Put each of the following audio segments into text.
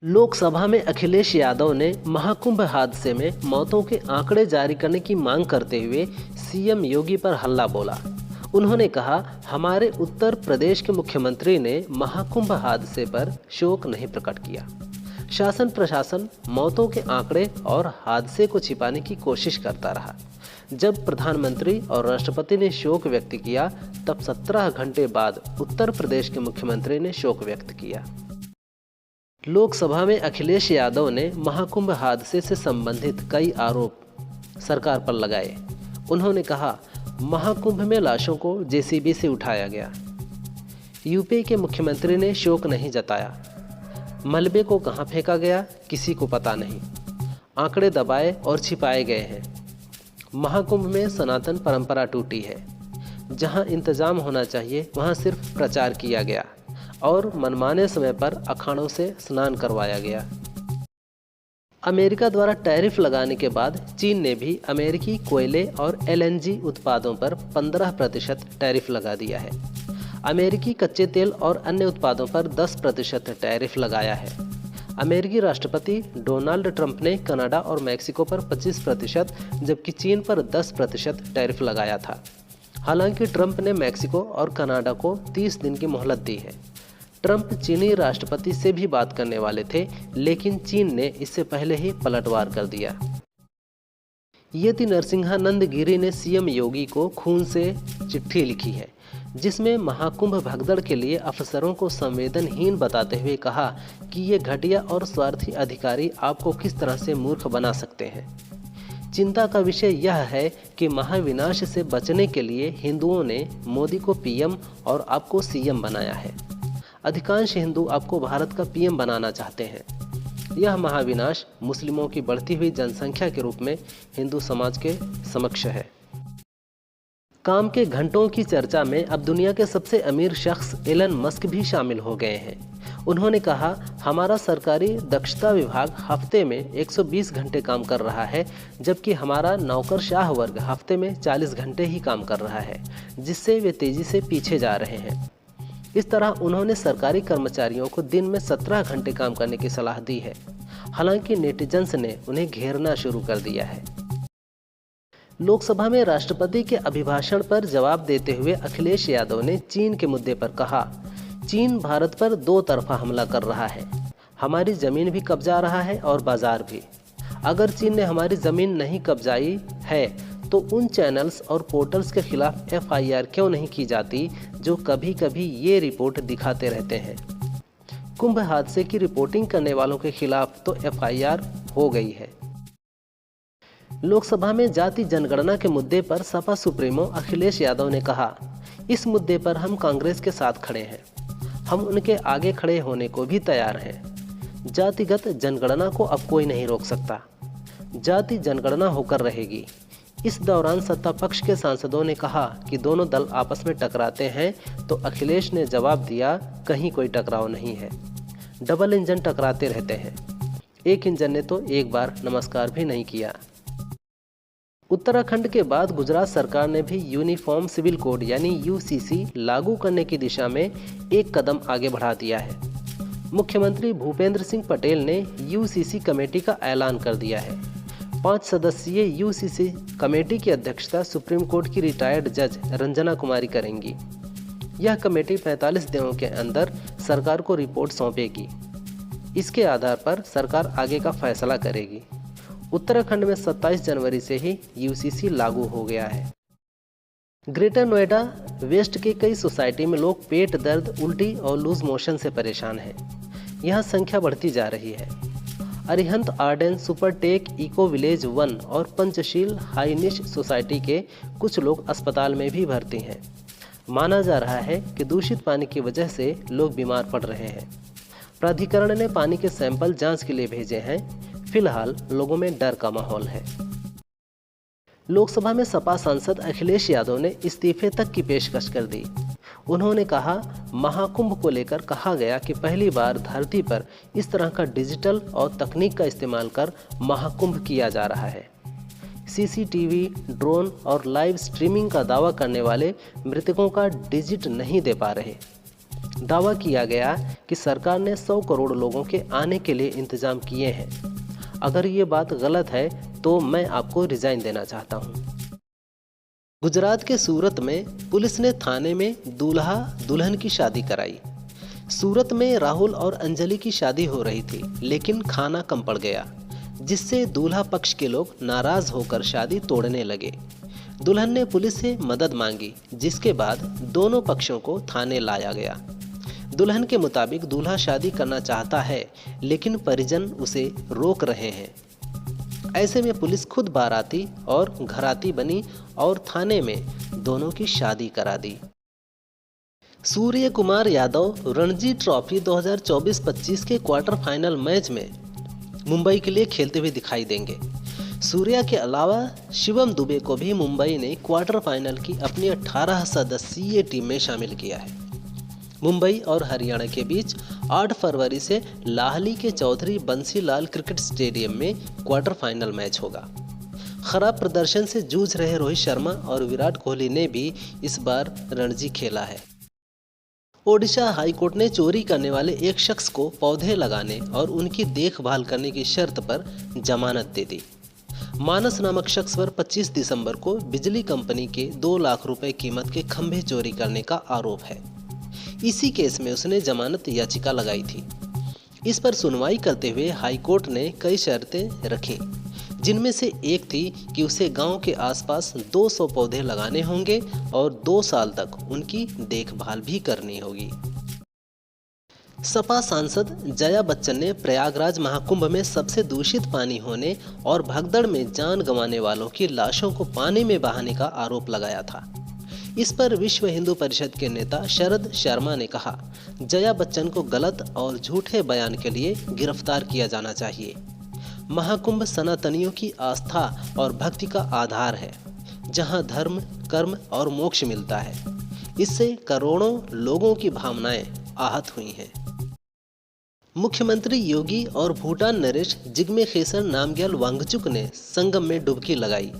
लोकसभा में अखिलेश यादव ने महाकुंभ हादसे में मौतों के आंकड़े जारी करने की मांग करते हुए सीएम योगी पर हल्ला बोला। उन्होंने कहा, हमारे उत्तर प्रदेश के मुख्यमंत्री ने महाकुंभ हादसे पर शोक नहीं प्रकट किया। शासन प्रशासन मौतों के आंकड़े और हादसे को छिपाने की कोशिश करता रहा। जब प्रधानमंत्री और राष्ट्रपति ने शोक व्यक्त किया, तब 17 घंटे बाद उत्तर प्रदेश के मुख्यमंत्री ने शोक व्यक्त किया। लोकसभा में अखिलेश यादव ने महाकुंभ हादसे से संबंधित कई आरोप सरकार पर लगाए। उन्होंने कहा, महाकुंभ में लाशों को जेसीबी से उठाया गया। यूपी के मुख्यमंत्री ने शोक नहीं जताया। मलबे को कहां फेंका गया, किसी को पता नहीं। आंकड़े दबाए और छिपाए गए हैं। महाकुंभ में सनातन परंपरा टूटी है। जहां इंतजाम होना चाहिए वहां सिर्फ प्रचार किया गया और मनमाने समय पर अखाड़ों से स्नान करवाया गया। अमेरिका द्वारा टैरिफ लगाने के बाद चीन ने भी अमेरिकी कोयले और एलएनजी उत्पादों पर 15% टैरिफ लगा दिया है। अमेरिकी कच्चे तेल और अन्य उत्पादों पर 10% टैरिफ लगाया है। अमेरिकी राष्ट्रपति डोनाल्ड ट्रंप ने कनाडा और मैक्सिको पर 25% जबकि चीन पर 10% टैरिफ लगाया था। हालांकि ट्रंप ने मैक्सिको और कनाडा को 30 दिन की मोहलत दी है। ट्रंप चीनी राष्ट्रपति से भी बात करने वाले थे, लेकिन चीन ने इससे पहले ही पलटवार कर दिया। यति नरसिंहानंद गिरी ने सीएम योगी को खून से चिट्ठी लिखी है, जिसमें महाकुंभ भगदड़ के लिए अफसरों को संवेदनहीन बताते हुए कहा कि ये घटिया और स्वार्थी अधिकारी आपको किस तरह से मूर्ख बना सकते हैं। चिंता का विषय यह है कि महाविनाश से बचने के लिए हिंदुओं ने मोदी को पीएम और आपको सीएम बनाया है। अधिकांश हिंदू आपको भारत का पीएम बनाना चाहते हैं। यह महाविनाश मुस्लिमों की बढ़ती हुई जनसंख्या के रूप में हिंदू समाज के समक्ष है। काम के घंटों की चर्चा में अब दुनिया के सबसे अमीर शख्स एलन मस्क भी शामिल हो गए हैं। उन्होंने कहा, हमारा सरकारी दक्षता विभाग हफ्ते में 120 घंटे काम कर रहा है, जबकि हमारा नौकरशाह वर्ग हफ्ते में 40 घंटे ही काम कर रहा है, जिससे वे तेजी से पीछे जा रहे हैं। इस तरह उन्होंने सरकारी कर्मचारियों को दिन में 17 घंटे काम करने की सलाह दी है। हालांकि नेटिजन्स ने उन्हें घेरना शुरू कर दिया है। लोकसभा में राष्ट्रपति के अभिभाषण पर जवाब देते हुए अखिलेश यादव ने चीन के मुद्दे पर कहा, चीन भारत पर दो तरफा हमला कर रहा है। हमारी जमीन भी कब्जा रहा है और बाजार भी। अगर चीन ने हमारी जमीन नहीं कब्जाई है तो उन चैनल्स और पोर्टल्स के खिलाफ एफआईआर क्यों नहीं की जाती जो कभी कभी ये रिपोर्ट दिखाते रहते हैं। कुंभ हादसे की रिपोर्टिंग करने वालों के खिलाफ तो एफआईआर हो गई है। लोकसभा में जाति जनगणना के मुद्दे पर सपा सुप्रीमो अखिलेश यादव ने कहा, इस मुद्दे पर हम कांग्रेस के साथ खड़े हैं। हम उनके आगे खड़े होने को भी तैयार हैं। जातिगत जनगणना को अब कोई नहीं रोक सकता। जाति जनगणना होकर रहेगी। इस दौरान सत्ता पक्ष के सांसदों ने कहा कि दोनों दल आपस में टकराते हैं, तो अखिलेश ने जवाब दिया, कहीं कोई टकराव नहीं है। डबल इंजन टकराते रहते हैं। एक इंजन ने तो एक बार नमस्कार भी नहीं किया। उत्तराखंड के बाद गुजरात सरकार ने भी यूनिफॉर्म सिविल कोड यानी यूसीसी लागू करने की दिशा में एक कदम आगे बढ़ा दिया है। मुख्यमंत्री भूपेंद्र सिंह पटेल ने यूसीसी कमेटी का ऐलान कर दिया है। 5 सदस्यीय यूसीसी कमेटी की अध्यक्षता सुप्रीम कोर्ट की रिटायर्ड जज रंजना कुमारी करेंगी। यह कमेटी 45 दिनों के अंदर सरकार को रिपोर्ट सौंपेगी। इसके आधार पर सरकार आगे का फैसला करेगी। उत्तराखंड में 27 जनवरी से ही यूसीसी लागू हो गया है। ग्रेटर नोएडा वेस्ट के कई सोसाइटी में लोग पेट दर्द, उल्टी और लूज मोशन से परेशान हैं। यहाँ संख्या बढ़ती जा रही है। Arihant Arden, Supertech, eco village 1 और पंचशील हाईनिश सोसाइटी के कुछ लोग अस्पताल में भी भर्ती हैं। माना जा रहा है कि दूषित पानी की वजह से लोग बीमार पड़ रहे हैं। प्राधिकरण ने पानी के सैंपल जांच के लिए भेजे हैं। फिलहाल लोगों में डर का माहौल है। लोकसभा में सपा सांसद अखिलेश यादव ने इस्तीफे तक की पेशकश कर दी। उन्होंने कहा, महाकुंभ को लेकर कहा गया कि पहली बार धरती पर इस तरह का डिजिटल और तकनीक का इस्तेमाल कर महाकुंभ किया जा रहा है। सीसीटीवी, ड्रोन और लाइव स्ट्रीमिंग का दावा करने वाले मृतकों का डिजिट नहीं दे पा रहे। दावा किया गया कि सरकार ने 100 करोड़ लोगों के आने के लिए इंतजाम किए हैं। अगर ये बात गलत है तो मैं आपको रिजाइन देना चाहता हूँ। गुजरात के सूरत में पुलिस ने थाने में दूल्हा दुल्हन की शादी कराई। सूरत में राहुल और अंजलि की शादी हो रही थी, लेकिन खाना कम पड़ गया, जिससे दूल्हा पक्ष के लोग नाराज होकर शादी तोड़ने लगे। दुल्हन ने पुलिस से मदद मांगी, जिसके बाद दोनों पक्षों को थाने लाया गया। दुल्हन के मुताबिक दूल्हा शादी करना चाहता है, लेकिन परिजन उसे रोक रहे हैं। ऐसे में पुलिस खुद बाराती और घराती बनी और थाने में दोनों की शादी करा दी। सूर्य कुमार यादव रणजी ट्रॉफी 2024-25 के क्वार्टर फाइनल मैच में मुंबई के लिए खेलते हुए दिखाई देंगे। सूर्या के अलावा शिवम दुबे को भी मुंबई ने क्वार्टर फाइनल की अपनी 18 सदस्यीय टीम में शामिल किया है। मुंबई और हरियाणा के बीच 8 फरवरी से लाहली के चौधरी बंसीलाल क्रिकेट स्टेडियम में क्वार्टर फाइनल मैच होगा। खराब प्रदर्शन से जूझ रहे रोहित शर्मा और विराट कोहली ने भी इस बार रणजी खेला है। ओडिशा हाईकोर्ट ने चोरी करने वाले एक शख्स को पौधे लगाने और उनकी देखभाल करने की शर्त पर जमानत दे दी। मानस नामक शख्स पर 25 दिसंबर को बिजली कंपनी के 2 लाख रुपए कीमत के खंभे चोरी करने का आरोप है। इसी केस में उसने जमानत याचिका लगाई थी। इस पर सुनवाई करते हुए हाईकोर्ट ने कई शर्तें रखी, जिनमें से एक थी कि उसे गांव के आसपास 200 पौधे लगाने होंगे और 2 साल तक उनकी देखभाल भी करनी होगी। सपा सांसद जया बच्चन ने प्रयागराज महाकुंभ में सबसे दूषित पानी होने और भगदड़ में जान गंवाने वालों की लाशों को पानी में बहाने का आरोप लगाया था। इस पर विश्व हिंदू परिषद के नेता शरद शर्मा ने कहा, जया बच्चन को गलत और झूठे बयान के लिए गिरफ्तार किया जाना चाहिए। महाकुंभ सनातनियों की आस्था और भक्ति का आधार है, जहां धर्म, कर्म और मोक्ष मिलता है। इससे करोड़ों लोगों की भावनाएं आहत हुई हैं। मुख्यमंत्री योगी और भूटान नरेश जिग्मे खेसर नामग्याल वांगचुक ने संगम में डुबकी लगाई।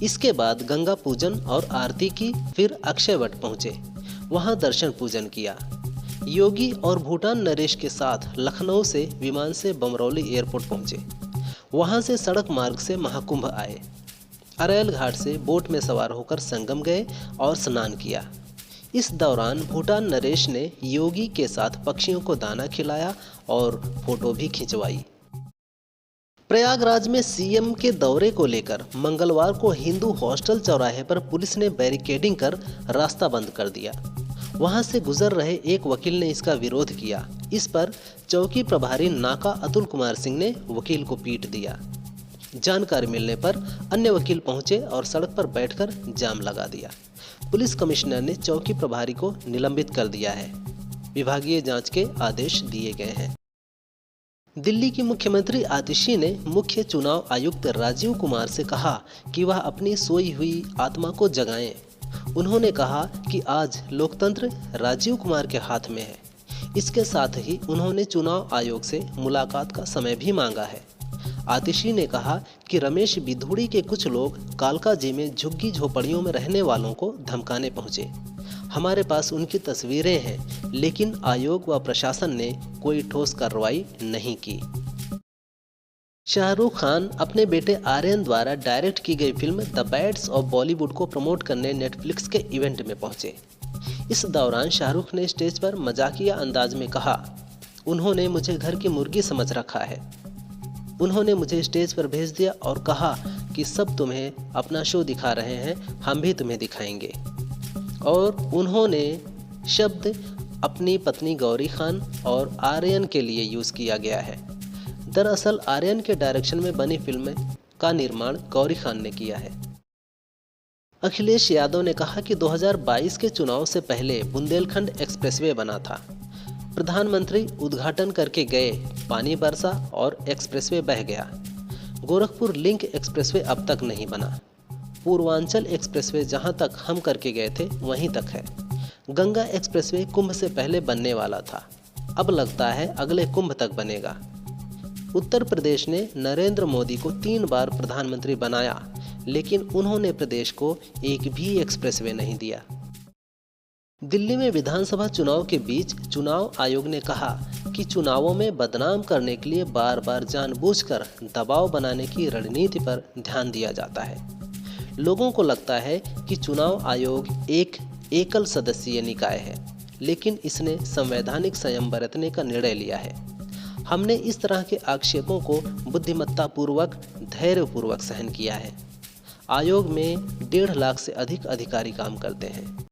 इसके बाद गंगा पूजन और आरती की, फिर अक्षयवट पहुंचे, वहां दर्शन पूजन किया। योगी और भूटान नरेश के साथ लखनऊ से विमान से बमरौली एयरपोर्ट पहुंचे, वहां से सड़क मार्ग से महाकुंभ आए। अरैल घाट से बोट में सवार होकर संगम गए और स्नान किया। इस दौरान भूटान नरेश ने योगी के साथ पक्षियों को दाना खिलाया और फोटो भी खिंचवाई। प्रयागराज में सीएम के दौरे को लेकर मंगलवार को हिंदू हॉस्टल चौराहे पर पुलिस ने बैरिकेडिंग कर रास्ता बंद कर दिया। वहां से गुजर रहे एक वकील ने इसका विरोध किया। इस पर चौकी प्रभारी नाका अतुल कुमार सिंह ने वकील को पीट दिया। जानकारी मिलने पर अन्य वकील पहुंचे और सड़क पर बैठकर जाम लगा दिया। पुलिस कमिश्नर ने चौकी प्रभारी को निलंबित कर दिया है। विभागीय जांच के आदेश दिए गए हैं। दिल्ली की मुख्यमंत्री आतिशी ने मुख्य चुनाव आयुक्त राजीव कुमार से कहा कि वह अपनी सोई हुई आत्मा को जगाएं। उन्होंने कहा कि आज लोकतंत्र राजीव कुमार के हाथ में है। इसके साथ ही उन्होंने चुनाव आयोग से मुलाकात का समय भी मांगा है। आतिशी ने कहा कि रमेश बिधूड़ी के कुछ लोग कालकाजी में झुग्गी झोपड़ियों में रहने वालों को धमकाने पहुंचे। हमारे पास उनकी तस्वीरें हैं, लेकिन आयोग व प्रशासन ने कोई ठोस कार्रवाई नहीं की। शाहरुख खान अपने बेटे आर्यन द्वारा डायरेक्ट की गई film the Bads of Bollywood को प्रमोट करने नेटफ्लिक्स के इवेंट में पहुंचे। इस दौरान शाहरुख ने स्टेज पर मजाकिया अंदाज में कहा, उन्होंने मुझे घर की मुर्गी समझ रखा है। उन्होंने मुझे स्टेज पर भेज दिया और कहा कि सब तुम्हें अपना शो दिखा रहे हैं, हम भी तुम्हें दिखाएंगे। और उन्होंने शब्द अपनी पत्नी गौरी खान और आर्यन के लिए यूज़ किया गया है। दरअसल आर्यन के डायरेक्शन में बनी फिल्म का निर्माण गौरी खान ने किया है। अखिलेश यादव ने कहा कि 2022 के चुनाव से पहले बुंदेलखंड एक्सप्रेसवे बना था। प्रधानमंत्री उद्घाटन करके गए, पानी बरसा और एक्सप्रेसवे बह गया। गोरखपुर लिंक एक्सप्रेसवे अब तक नहीं बना। पूर्वांचल एक्सप्रेसवे जहां तक हम करके गए थे वहीं तक है। गंगा एक्सप्रेसवे कुंभ से पहले बनने वाला था, अब लगता है अगले कुंभ तक बनेगा। उत्तर प्रदेश ने नरेंद्र मोदी को 3 बार प्रधानमंत्री बनाया, लेकिन उन्होंने प्रदेश को एक भी एक्सप्रेसवे नहीं दिया। दिल्ली में विधानसभा चुनाव के बीच चुनाव आयोग ने कहा कि चुनावों में बदनाम करने के लिए बार बार जानबूझकर दबाव बनाने की रणनीति पर ध्यान दिया जाता है। लोगों को लगता है कि चुनाव आयोग एक एकल सदस्यीय निकाय है, लेकिन इसने संवैधानिक संयम बरतने का निर्णय लिया है। हमने इस तरह के आक्षेपों को बुद्धिमत्तापूर्वक, धैर्यपूर्वक सहन किया है। आयोग में 1.5 लाख से अधिक अधिकारी काम करते हैं।